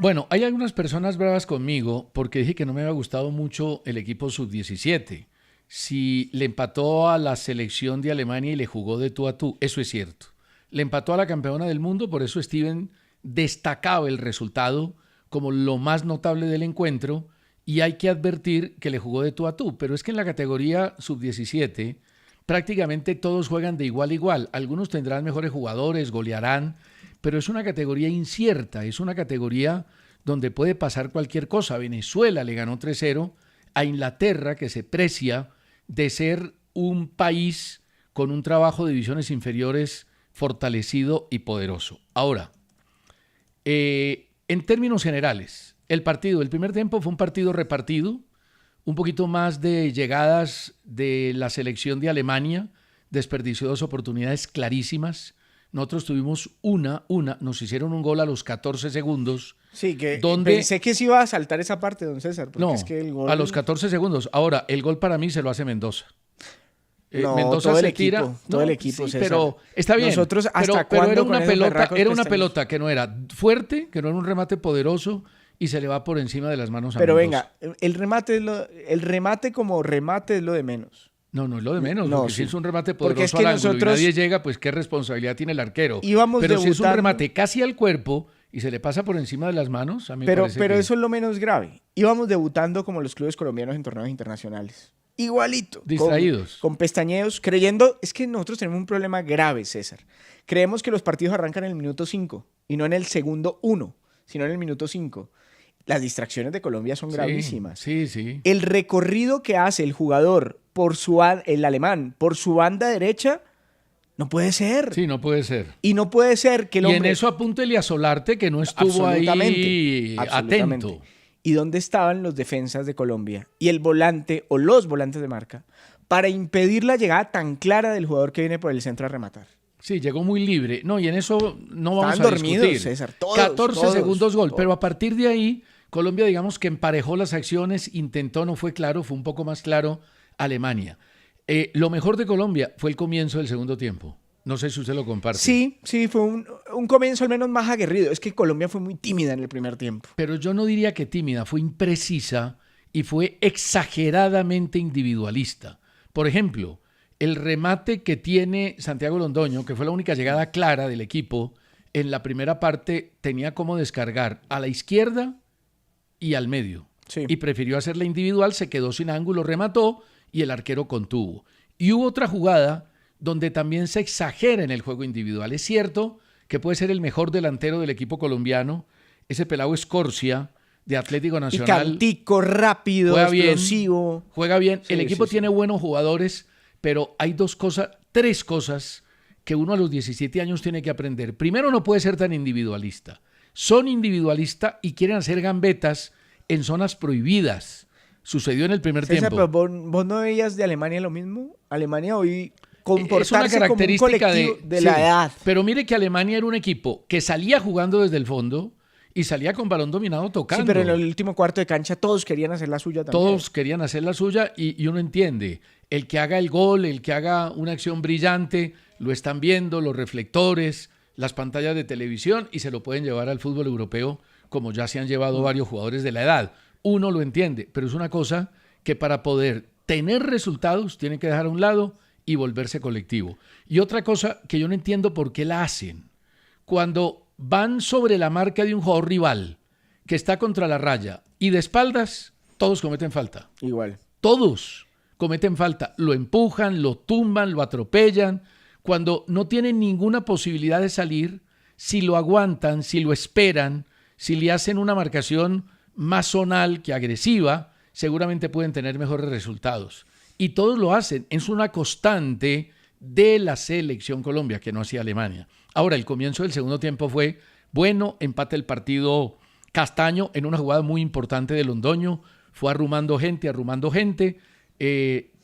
Bueno, hay algunas personas bravas conmigo porque dije que no me había gustado mucho el equipo sub-17. Si le empató a la selección de Alemania y le jugó de tú a tú, eso es cierto. Le empató a la campeona del mundo, por eso Steven destacaba el resultado como lo más notable del encuentro y hay que advertir que le jugó de tú a tú. Pero es que en la categoría sub-17 prácticamente todos juegan de igual a igual. Algunos tendrán mejores jugadores, golearán, pero es una categoría incierta, es una categoría donde puede pasar cualquier cosa. Venezuela le ganó 3-0 a Inglaterra, que se precia de ser un país con un trabajo de divisiones inferiores fortalecido y poderoso. Ahora, en términos generales, el primer tiempo fue un partido repartido, un poquito más de llegadas de la selección de Alemania, desperdició dos oportunidades clarísimas. Nosotros tuvimos nos hicieron un gol a los 14 segundos. Sí, que donde, pensé que sí iba a saltar esa parte, don César. Porque no, es que el gol... a los 14 segundos. Ahora, el gol para mí se lo hace Mendoza. No, Mendoza todo se el tira. equipo, todo el equipo, sí, César. pero está bien. Nosotros, ¿hasta pero cuándo era con una esos pelota, berracos era una pestaños? pelota que no era fuerte, que no era un remate poderoso y se le va por encima de las manos a Pero Mendoza. venga, el remate como remate es lo de menos. No es lo de menos, No, porque sí. si es un remate Porque es poderoso que al ángulo nosotros y nadie llega, pues qué responsabilidad tiene el arquero. íbamos Pero si es un debutando- remate casi al cuerpo y se le pasa por encima de las manos, a mí me Pero parece que eso es lo menos grave. Íbamos debutando como los clubes colombianos en torneos internacionales. Igualito. Distraídos. Con pestañeos, creyendo... Es que nosotros tenemos un problema grave, César. Creemos que los partidos arrancan en el minuto 5 y no en el segundo 1, sino en el minuto 5. Las distracciones de Colombia son gravísimas. Sí. El recorrido que hace el jugador el alemán, por su banda derecha, no puede ser. Sí, no puede ser. Y no puede ser que el Y hombre... en eso apúntele a Solarte, que no estuvo ahí atento. ¿Y dónde estaban los defensas de Colombia y el volante o los volantes de marca para impedir la llegada tan clara del jugador que viene por el centro a rematar? Sí, llegó muy libre. No, y en eso no vamos Estaban a dormidos, discutir. César, todos, 14 segundos gol, todos. pero a partir de ahí, Colombia, digamos que emparejó las acciones, intentó, no fue claro, fue un poco más claro Alemania. Lo mejor de Colombia fue el comienzo del segundo tiempo. No sé si usted lo comparte. Sí, fue un comienzo al menos más aguerrido. Es que Colombia fue muy tímida en el primer tiempo. Pero yo no diría que tímida, fue imprecisa y fue exageradamente individualista. Por ejemplo, el remate que tiene Santiago Londoño, que fue la única llegada clara del equipo, en la primera parte tenía como descargar a la izquierda y al medio. Sí. Y prefirió hacerla individual, se quedó sin ángulo, remató y el arquero contuvo. Y hubo otra jugada donde también se exagera en el juego individual. Es cierto que puede ser el mejor delantero del equipo colombiano, ese pelado Escorcia, de Atlético Nacional. Picantico, rápido, juega explosivo. Juega bien. Sí, El equipo sí. tiene buenos jugadores, pero hay tres cosas que uno a los 17 años tiene que aprender. Primero, no puede ser tan individualista. Son individualistas y quieren hacer gambetas en zonas prohibidas. Sucedió en el primer César, tiempo. pero ¿vos no veías de Alemania lo mismo? Alemania hoy Es una comportarse característica como un colectivo de la edad. Pero mire que Alemania era un equipo que salía jugando desde el fondo y salía con balón dominado tocando. Sí, pero en el último cuarto de cancha todos querían hacer la suya también. Todos querían hacer la suya y uno entiende. El que haga el gol, el que haga una acción brillante, lo están viendo los reflectores, las pantallas de televisión y se lo pueden llevar al fútbol europeo como ya se han llevado varios jugadores de la edad. Uno lo entiende, pero es una cosa que para poder tener resultados tiene que dejar a un lado y volverse colectivo. Y otra cosa que yo no entiendo por qué la hacen. Cuando van sobre la marca de un jugador rival que está contra la raya y de espaldas, todos cometen falta. Igual. Todos cometen falta. Lo empujan, lo tumban, lo atropellan. Cuando no tienen ninguna posibilidad de salir, si lo aguantan, si lo esperan, si le hacen una marcación más zonal que agresiva, seguramente pueden tener mejores resultados. Y todos lo hacen. Es una constante de la selección Colombia, que no hacía Alemania. Ahora, el comienzo del segundo tiempo fue bueno, empate el partido Castaño en una jugada muy importante de Londoño, fue arrumando gente,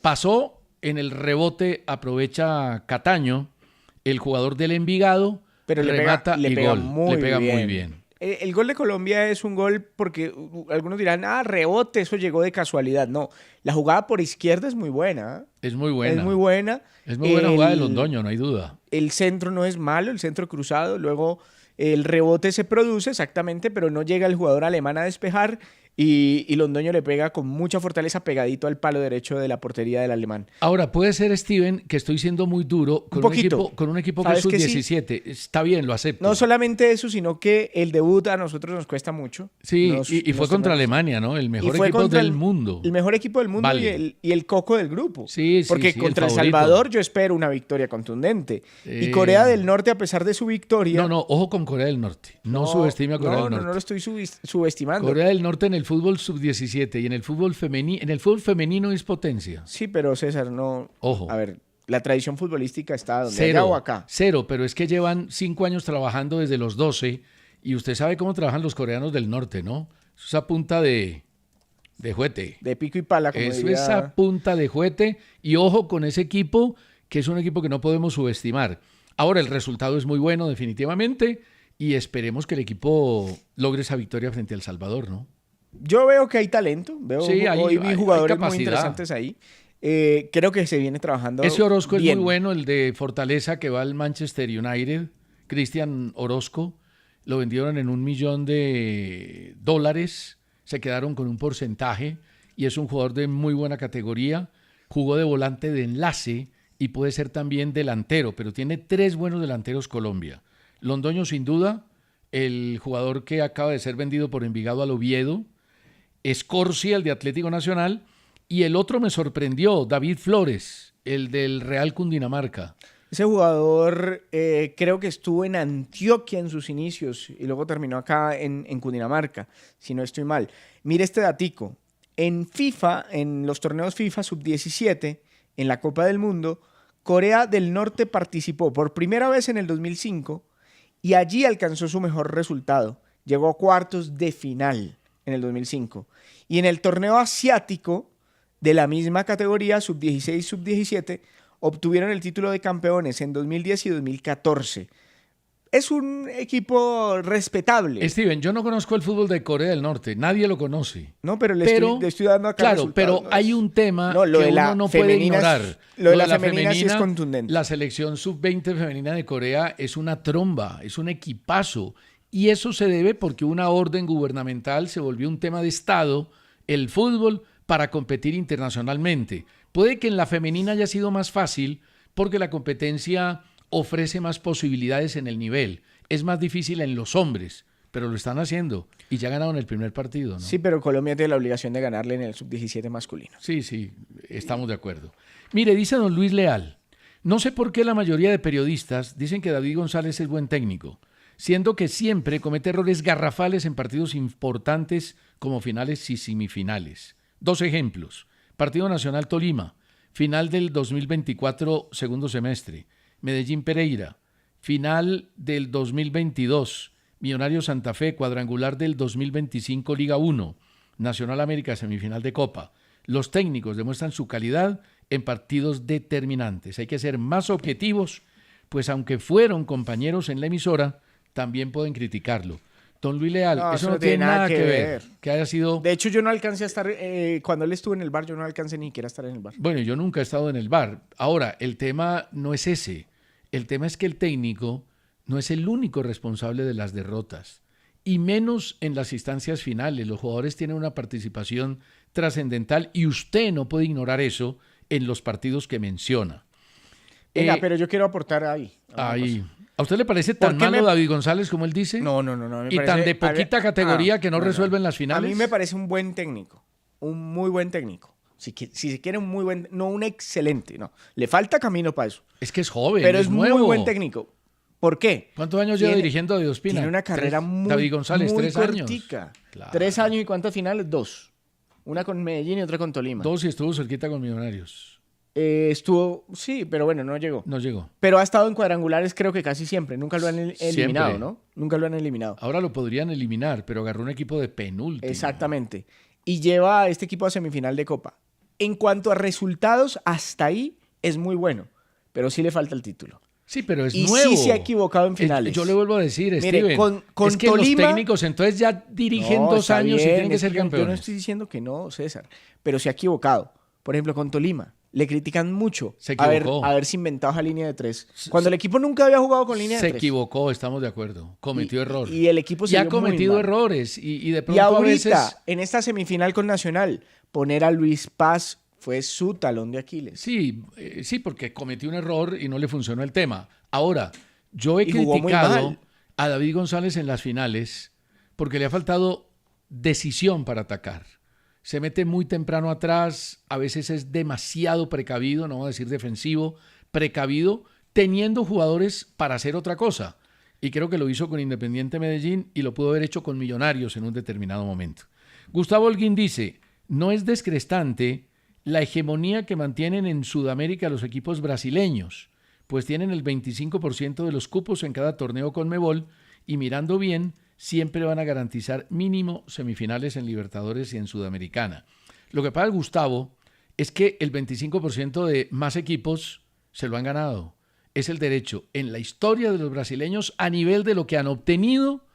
pasó en el rebote, aprovecha Cataño, el jugador del Envigado, pero remata le y pega gol, muy le pega bien. muy bien. El gol de Colombia es un gol porque algunos dirán, rebote, eso llegó de casualidad. No, la jugada por izquierda es muy buena. Es muy buena. Es muy buena. Es muy buena jugada de Londoño, no hay duda. El centro no es malo, el centro cruzado. Luego el rebote se produce exactamente, pero no llega el jugador alemán a despejar y Londoño le pega con mucha fortaleza pegadito al palo derecho de la portería del alemán. Ahora, puede ser, Steven, que estoy siendo muy duro con un equipo que es sub-17. Sí. Está bien, lo acepto. No solamente eso, sino que el debut a nosotros nos cuesta mucho. Sí, y fue contra Alemania, ¿no? El mejor equipo del mundo. El mejor equipo del mundo y el coco del grupo. Sí, porque contra El Salvador yo espero una victoria contundente. Y Corea del Norte, a pesar de su victoria... No, ojo con Corea del Norte. No subestime a Corea del Norte. No lo estoy subestimando. Corea del Norte en el fútbol sub-17 y en el fútbol femenino es potencia. Sí, pero César, no... Ojo. A ver, la tradición futbolística está donde allá o acá. Cero, pero es que llevan 5 años trabajando desde los 12 y usted sabe cómo trabajan los coreanos del norte, ¿no? Eso es a punta de juguete. De pico y pala, como Eso diría... es a punta de juguete y ojo con ese equipo, que es un equipo que no podemos subestimar. Ahora, el resultado es muy bueno definitivamente y esperemos que el equipo logre esa victoria frente a El Salvador, ¿no? Yo veo que hay talento, hoy vi jugadores hay muy interesantes ahí. Creo que se viene trabajando ese Orozco bien. Es muy bueno, el de Fortaleza que va al Manchester United, Cristian Orozco, lo vendieron en $1 millón, se quedaron con un porcentaje y es un jugador de muy buena categoría, jugó de volante de enlace y puede ser también delantero, pero tiene 3 buenos delanteros Colombia. Londoño sin duda, el jugador que acaba de ser vendido por Envigado al Oviedo, Escorcia, el de Atlético Nacional, y el otro me sorprendió, David Flores, el del Real Cundinamarca. Ese jugador creo que estuvo en Antioquia en sus inicios y luego terminó acá en Cundinamarca, si no estoy mal. Mire este datico, en FIFA, en los torneos FIFA sub-17, en la Copa del Mundo, Corea del Norte participó por primera vez en el 2005 y allí alcanzó su mejor resultado, llegó a cuartos de final en el 2005. Y en el torneo asiático de la misma categoría, sub-16 y sub-17, obtuvieron el título de campeones en 2010 y 2014. Es un equipo respetable. Steven, yo no conozco el fútbol de Corea del Norte, nadie lo conoce. No, pero le estoy dando acá claro, pero hay un tema que uno no puede ignorar. Lo de la femenina sí es contundente. La selección sub-20 femenina de Corea es una tromba, es un equipazo. Y eso se debe porque una orden gubernamental se volvió un tema de Estado, el fútbol, para competir internacionalmente. Puede que en la femenina haya sido más fácil porque la competencia ofrece más posibilidades en el nivel. Es más difícil en los hombres, pero lo están haciendo y ya ganaron el primer partido, ¿no? Sí, pero Colombia tiene la obligación de ganarle en el sub-17 masculino. Sí, estamos de acuerdo. Mire, dice don Luis Leal, no sé por qué la mayoría de periodistas dicen que David González es buen técnico, siendo que siempre comete errores garrafales en partidos importantes como finales y semifinales. 2 ejemplos. Partido Nacional Tolima, final del 2024, segundo semestre. Medellín Pereira, final del 2022. Millonarios Santa Fe, cuadrangular del 2025, Liga 1. Nacional América, semifinal de Copa. Los técnicos demuestran su calidad en partidos determinantes. Hay que ser más objetivos, pues aunque fueron compañeros en la emisora, también pueden criticarlo. Don Luis Leal, eso no tiene nada que ver. Que haya sido... De hecho, yo no alcancé a estar... cuando él estuvo en el bar, yo no alcancé ni siquiera a estar en el bar. Bueno, yo nunca he estado en el bar. Ahora, el tema no es ese. El tema es que el técnico no es el único responsable de las derrotas. Y menos en las instancias finales. Los jugadores tienen una participación trascendental y usted no puede ignorar eso en los partidos que menciona. Venga, pero yo quiero aportar ahí. ¿A usted le parece tan malo David González como él dice? No. Y tan de poquita categoría que no resuelve en las finales. A mí me parece un buen técnico, un muy buen técnico. Si se quiere un muy buen, no un excelente, no. Le falta camino para eso. Es que es joven, pero es nuevo. Muy buen técnico. ¿Por qué? ¿Cuántos años lleva dirigiendo a David Ospina? Tiene una carrera David González, muy 3 años. Cortica. Claro. 3 años y ¿cuántas finales? 2. Una con Medellín y otra con Tolima. 2 y estuvo cerquita con Millonarios. Sí, pero bueno, no llegó. No llegó. Pero ha estado en cuadrangulares creo que casi siempre. Nunca lo han eliminado, siempre. ¿No? Nunca lo han eliminado. Ahora lo podrían eliminar, pero agarró un equipo de penúltimo. Exactamente. Y lleva a este equipo a semifinal de Copa. En cuanto a resultados, hasta ahí es muy bueno. Pero sí le falta el título. Sí, pero es y nuevo. Y sí se ha equivocado en finales. Yo le vuelvo a decir, mire, Steven, con es que Tolima, los técnicos entonces ya dirigen 2 años y tienen que ser campeones. Yo no estoy diciendo que no, César, pero se ha equivocado. Por ejemplo, con Tolima le critican mucho Se equivocó. haberse inventado esa línea de 3. Cuando el equipo nunca había jugado con línea de 3. Se equivocó, estamos de acuerdo. Cometió error. Y el equipo se ha vio muy cometido mal. errores. Y de pronto Y ahorita, a veces... en esta semifinal con Nacional, poner a Luis Paz fue su talón de Aquiles. Sí, sí, porque cometió un error y no le funcionó el tema. Ahora, yo he Y jugó muy criticado mal. a David González en las finales porque le ha faltado decisión para atacar. Se mete muy temprano atrás, a veces es demasiado precavido, no voy a decir defensivo, precavido, teniendo jugadores para hacer otra cosa. Y creo que lo hizo con Independiente Medellín y lo pudo haber hecho con Millonarios en un determinado momento. Gustavo Holguín dice, no es descrestante la hegemonía que mantienen en Sudamérica los equipos brasileños, pues tienen el 25% de los cupos en cada torneo Conmebol y mirando bien, siempre van a garantizar mínimo semifinales en Libertadores y en Sudamericana. Lo que pasa, Gustavo, es que el 25% de más equipos se lo han ganado. Es el derecho en la historia de los brasileños a nivel de lo que han obtenido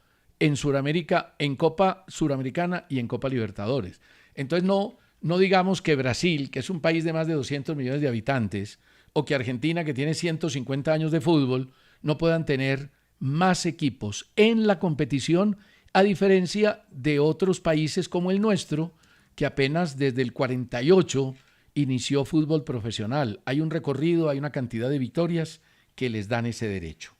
en Sudamérica, en Copa Suramericana y en Copa Libertadores. Entonces no digamos que Brasil, que es un país de más de 200 millones de habitantes, o que Argentina, que tiene 150 años de fútbol, no puedan tener más equipos en la competición, a diferencia de otros países como el nuestro, que apenas desde el 48 inició fútbol profesional. Hay un recorrido, hay una cantidad de victorias que les dan ese derecho.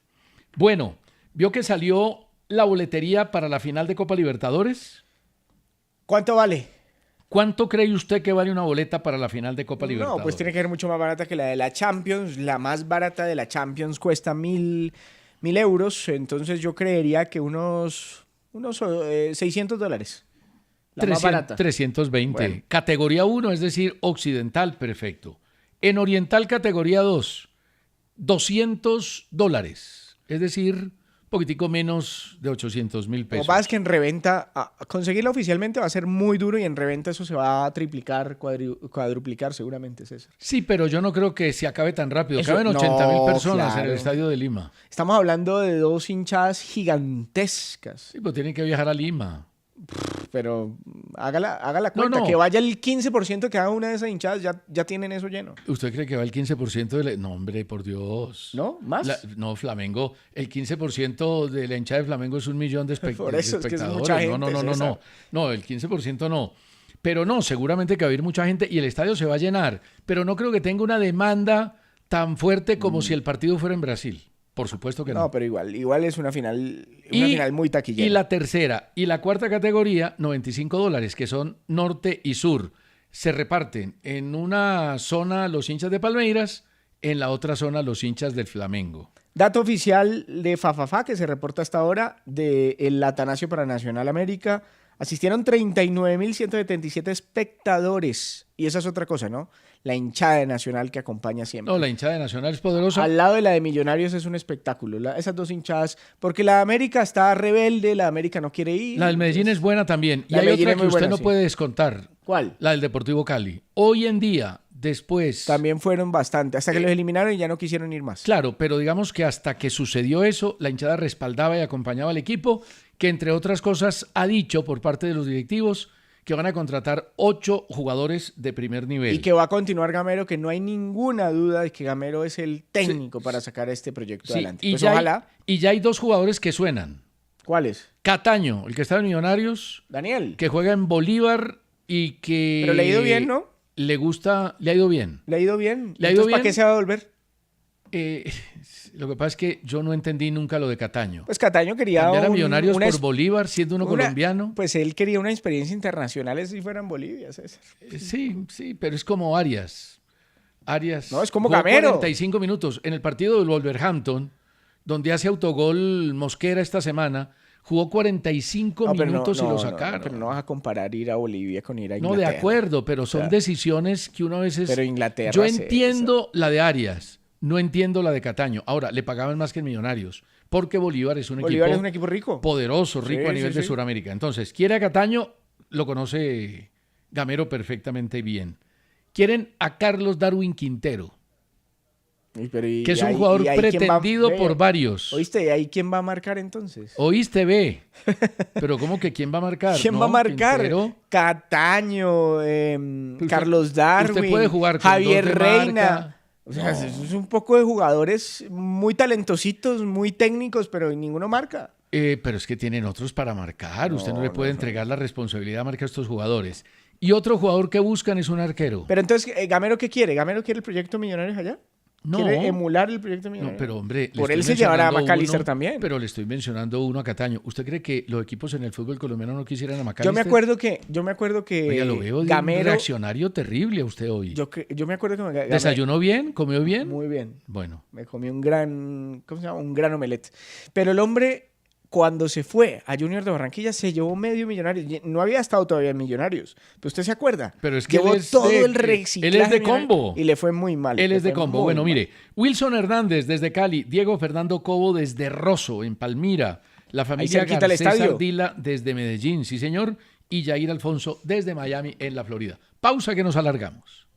Bueno, ¿vio que salió la boletería para la final de Copa Libertadores? ¿Cuánto vale? ¿Cuánto cree usted que vale una boleta para la final de Copa Libertadores? No, pues tiene que ser mucho más barata que la de la Champions. La más barata de la Champions cuesta 1.000 euros. Entonces yo creería que unos $600. La más barata. 320. Bueno. Categoría 1, es decir, occidental, perfecto. En oriental, categoría 2, $200. Es decir, poquitico menos de 800,000 pesos. Lo que pasa es que en reventa, conseguirla oficialmente va a ser muy duro y en reventa eso se va a triplicar, cuadruplicar seguramente, César. Sí, pero yo no creo que se acabe tan rápido. Eso, Caben 80,000 no, personas en claro. el estadio de Lima. Estamos hablando de dos hinchadas gigantescas. Sí, pues tienen que viajar a Lima. Pero haga la cuenta, No. que vaya el 15% de cada una de esas hinchadas, ya tienen eso lleno. ¿Usted cree que va el 15% de la... No, hombre, por Dios. ¿No? ¿Más? No, Flamengo. El 15% de la hinchada de Flamengo es 1 millón de, Por eso, de es que es espectadores. mucha gente, No. No, el 15% no. Pero no, seguramente que va a haber mucha gente y el estadio se va a llenar. Pero no creo que tenga una demanda tan fuerte como si el partido fuera en Brasil. Por supuesto que no. No, pero igual es una final muy taquillera. Y la tercera y la cuarta categoría, $95, que son norte y sur. Se reparten en una zona los hinchas de Palmeiras, en la otra zona los hinchas del Flamengo. Dato oficial de FAFAFA que se reporta hasta ahora del Atanasio para Nacional América. Asistieron 39.177 espectadores. Y esa es otra cosa, ¿no? La hinchada de Nacional que acompaña siempre. No, la hinchada de Nacional es poderosa. Al lado de la de Millonarios es un espectáculo. Esas dos hinchadas, porque la de América está rebelde, la de América no quiere ir. La del Medellín es buena también. Y La de hay Medellín otra es que muy usted buena, no sí. puede descontar. ¿Cuál? La del Deportivo Cali. Hoy en día, después... También fueron bastante, hasta que los eliminaron y ya no quisieron ir más. Claro, pero digamos que hasta que sucedió eso, la hinchada respaldaba y acompañaba al equipo, que entre otras cosas ha dicho por parte de los directivos que van a contratar 8 jugadores de primer nivel. Y que va a continuar Gamero, que no hay ninguna duda de que Gamero es el técnico para sacar este proyecto adelante. Y, Pues ya ojalá. y ya hay 2 jugadores que suenan. ¿Cuáles? Cataño, el que está en Millonarios, Daniel. que juega en Bolívar y que... Pero le ha ido bien, ¿no? Le gusta, le ha ido bien. Le ha ido bien. ¿Le ha ido Entonces, ¿para bien? qué se va a volver? Lo que pasa es que yo no entendí nunca lo de Cataño. Pues Cataño quería Cambiar a Millonarios una por Bolívar, siendo uno colombiano. Pues él quería una experiencia internacional si fuera en Bolivia, César. Sí, pero es como Arias. No, es como jugó Gamero. 45 minutos. En el partido del Wolverhampton, donde hace autogol Mosquera esta semana, jugó 45 minutos y lo sacaron. Pero no vas a comparar ir a Bolivia con ir a No, Inglaterra. de acuerdo, pero son decisiones que uno a veces... Pero Inglaterra... Yo entiendo la de Arias, no entiendo la de Cataño. Ahora, le pagaban más que en Millonarios, porque Bolívar es un equipo rico. Poderoso, rico a nivel de sí. Sudamérica. Entonces, quiere a Cataño, lo conoce Gamero perfectamente bien. Quieren a Carlos Darwin Quintero. que es un jugador pretendido por varios. ¿Oíste? ¿Y ahí quién va a marcar entonces? ¿Oíste, ve? Pero ¿cómo que quién va a marcar? ¿Quién va a marcar? Quintero. Cataño, Carlos Darwin, usted puede jugar con Javier dos de Reina. marca. O sea, es un poco de jugadores muy talentositos, muy técnicos, pero ninguno marca. Pero es que tienen otros para marcar. Usted no le puede entregar la responsabilidad de marcar a estos jugadores. Y otro jugador que buscan es un arquero. Pero entonces, ¿Gamero qué quiere? ¿Gamero quiere el proyecto Millonarios allá? No. ¿Quiere emular el proyecto Millonarios? No, pero hombre, por él se llevará a McAllister uno, también. Pero le estoy mencionando uno a Cataño. ¿Usted cree que los equipos en el fútbol colombiano no quisieran a McAllister? Yo me acuerdo que Oiga, lo veo de Gamero, un reaccionario terrible a usted hoy. Yo me acuerdo que Gamero, ¿Desayunó bien? ¿Comió bien? Muy bien. Bueno. Me comí un gran, ¿cómo se llama? Un gran omelette. Pero el hombre, cuando se fue a Junior de Barranquilla, se llevó medio millonario. No había estado todavía en Millonarios. Pero usted se acuerda. Pero es que llevó todo el reciclaje. Él es de combo. Y le fue muy mal. Él es de combo. Bueno, mire. Wilson Hernández desde Cali. Diego Fernando Cobo desde Rosso, en Palmira. La familia Garcés Ardila desde Medellín, sí señor. Y Jair Alfonso desde Miami, en la Florida. Pausa que nos alargamos.